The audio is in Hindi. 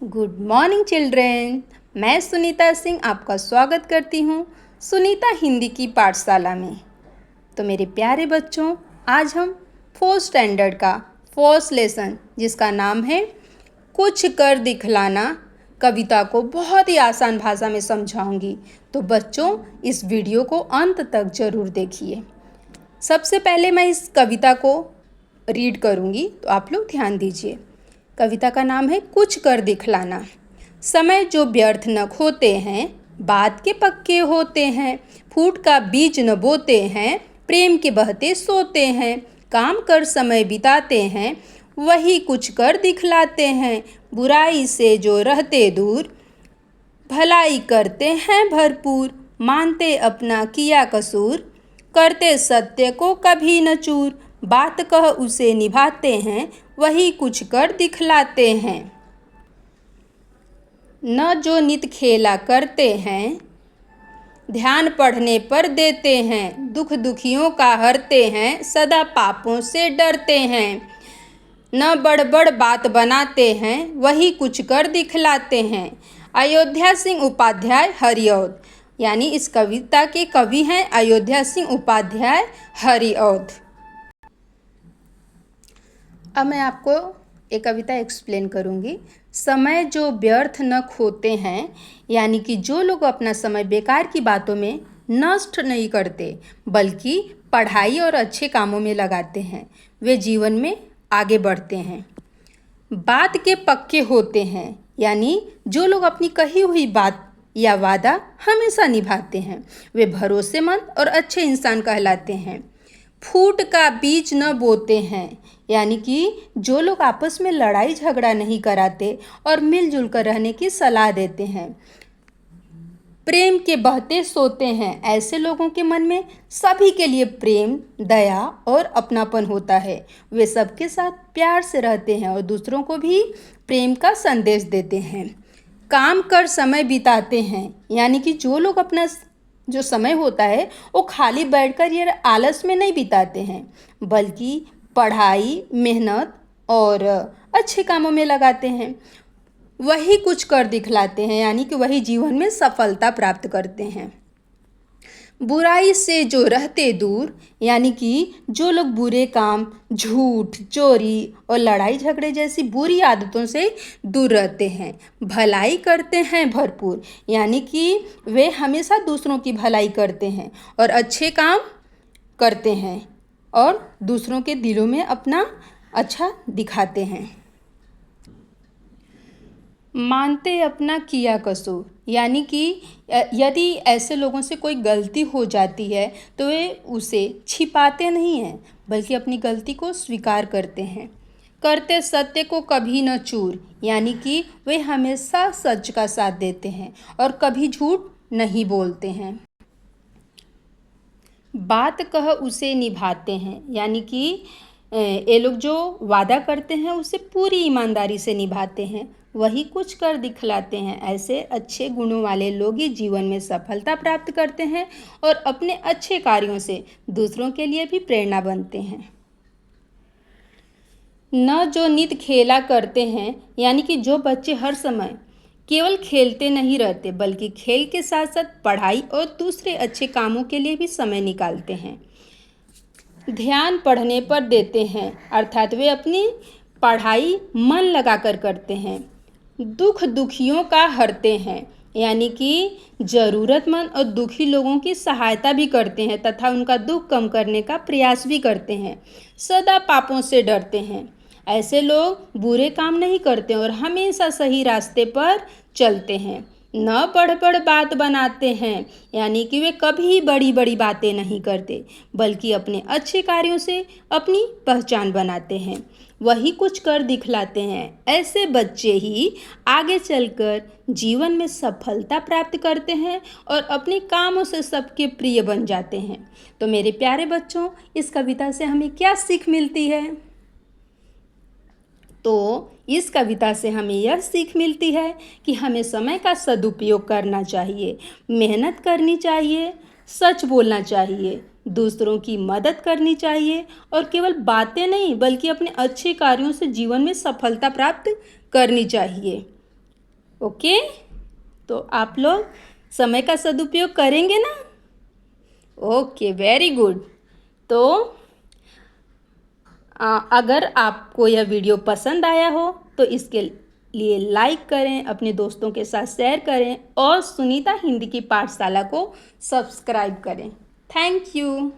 Good morning children. मैं सुनीता सिंह आपका स्वागत करती हूँ सुनीता हिंदी की पाठशाला में। तो मेरे प्यारे बच्चों, आज हम 4th स्टैंडर्ड का फर्स्ट लेसन जिसका नाम है कुछ कर दिखलाना कविता को बहुत ही आसान भाषा में समझाऊंगी। तो बच्चों, इस वीडियो को अंत तक ज़रूर देखिए। सबसे पहले मैं इस कविता को रीड करूंगी, तो आप लोग ध्यान दीजिए। कविता का नाम है कुछ कर दिखलाना। समय जो व्यर्थ न खोते हैं, बात के पक्के होते हैं, फूट का बीज न बोते हैं, प्रेम के बहते सोते हैं, काम कर समय बिताते हैं, वही कुछ कर दिखलाते हैं, बुराई से जो रहते दूर, भलाई करते हैं भरपूर, मानते अपना किया कसूर, करते सत्य को कभी न चूर, बात कह उसे निभाते हैं, वही कुछ कर दिखलाते हैं। न जो नित खेला करते हैं, ध्यान पढ़ने पर देते हैं, दुख दुखियों का हरते हैं, सदा पापों से डरते हैं, न बड़ बड़ बात बनाते हैं, वही कुछ कर दिखलाते हैं। अयोध्या सिंह उपाध्याय हरिऔध, यानी इस कविता के कवि हैं अयोध्या सिंह उपाध्याय हरिऔध। अब मैं आपको एक कविता एक्सप्लेन करूँगी। समय जो व्यर्थ न खोते हैं, यानी कि जो लोग अपना समय बेकार की बातों में नष्ट नहीं करते बल्कि पढ़ाई और अच्छे कामों में लगाते हैं, वे जीवन में आगे बढ़ते हैं। बात के पक्के होते हैं, यानी जो लोग अपनी कही हुई बात या वादा हमेशा निभाते हैं, वे भरोसेमंद और अच्छे इंसान कहलाते हैं। फूट का बीज न बोते हैं, यानी कि जो लोग आपस में लड़ाई झगड़ा नहीं कराते और मिलजुल कर रहने की सलाह देते हैं। प्रेम के बहते सोते हैं, ऐसे लोगों के मन में सभी के लिए प्रेम, दया और अपनापन होता है। वे सबके साथ प्यार से रहते हैं और दूसरों को भी प्रेम का संदेश देते हैं। काम कर समय बिताते हैं, यानी कि जो लोग अपना जो समय होता है वो खाली बैठकर ये आलस में नहीं बिताते हैं, बल्कि पढ़ाई, मेहनत और अच्छे कामों में लगाते हैं। वही कुछ कर दिखलाते हैं, यानी कि वही जीवन में सफलता प्राप्त करते हैं। बुराई से जो रहते दूर, यानी कि जो लोग बुरे काम, झूठ, चोरी और लड़ाई झगड़े जैसी बुरी आदतों से दूर रहते हैं। भलाई करते हैं भरपूर, यानी कि वे हमेशा दूसरों की भलाई करते हैं और अच्छे काम करते हैं और दूसरों के दिलों में अपना अच्छा दिखाते हैं। मानते अपना किया कसूर, यानी कि यदि ऐसे लोगों से कोई गलती हो जाती है तो वे उसे छिपाते नहीं हैं, बल्कि अपनी गलती को स्वीकार करते हैं। करते सत्य को कभी न चूर, यानी कि वे हमेशा सच का साथ देते हैं और कभी झूठ नहीं बोलते हैं। बात कह उसे निभाते हैं, यानी कि ये लोग जो वादा करते हैं उसे पूरी ईमानदारी से निभाते हैं। वही कुछ कर दिखलाते हैं। ऐसे अच्छे गुणों वाले लोग ही जीवन में सफलता प्राप्त करते हैं और अपने अच्छे कार्यों से दूसरों के लिए भी प्रेरणा बनते हैं। न जो नित खेला करते हैं, यानी कि जो बच्चे हर समय केवल खेलते नहीं रहते बल्कि खेल के साथ साथ पढ़ाई और दूसरे अच्छे कामों के लिए भी समय निकालते हैं। ध्यान पढ़ने पर देते हैं, अर्थात वे अपनी पढ़ाई मन लगाकर करते हैं। दुख दुखियों का हरते हैं, यानी कि ज़रूरतमंद और दुखी लोगों की सहायता भी करते हैं तथा उनका दुख कम करने का प्रयास भी करते हैं। सदा पापों से डरते हैं, ऐसे लोग बुरे काम नहीं करते और हमेशा सही रास्ते पर चलते हैं। न बड़ बड़ बात बनाते हैं, यानी कि वे कभी बड़ी बड़ी बातें नहीं करते बल्कि अपने अच्छे कार्यों से अपनी पहचान बनाते हैं। वही कुछ कर दिखलाते हैं। ऐसे बच्चे ही आगे चलकर जीवन में सफलता प्राप्त करते हैं और अपने कामों से सबके प्रिय बन जाते हैं। तो मेरे प्यारे बच्चों, इस कविता से हमें क्या सीख मिलती है? तो इस कविता से हमें यह सीख मिलती है कि हमें समय का सदुपयोग करना चाहिए, मेहनत करनी चाहिए, सच बोलना चाहिए, दूसरों की मदद करनी चाहिए और केवल बातें नहीं बल्कि अपने अच्छे कार्यों से जीवन में सफलता प्राप्त करनी चाहिए। ओके, तो आप लोग समय का सदुपयोग करेंगे ना? Okay, very good. तो अगर आपको यह वीडियो पसंद आया हो तो इसके लिए लाइक करें, अपने दोस्तों के साथ शेयर करें और सुनीता हिंदी की पाठशाला को सब्सक्राइब करें। Thank you.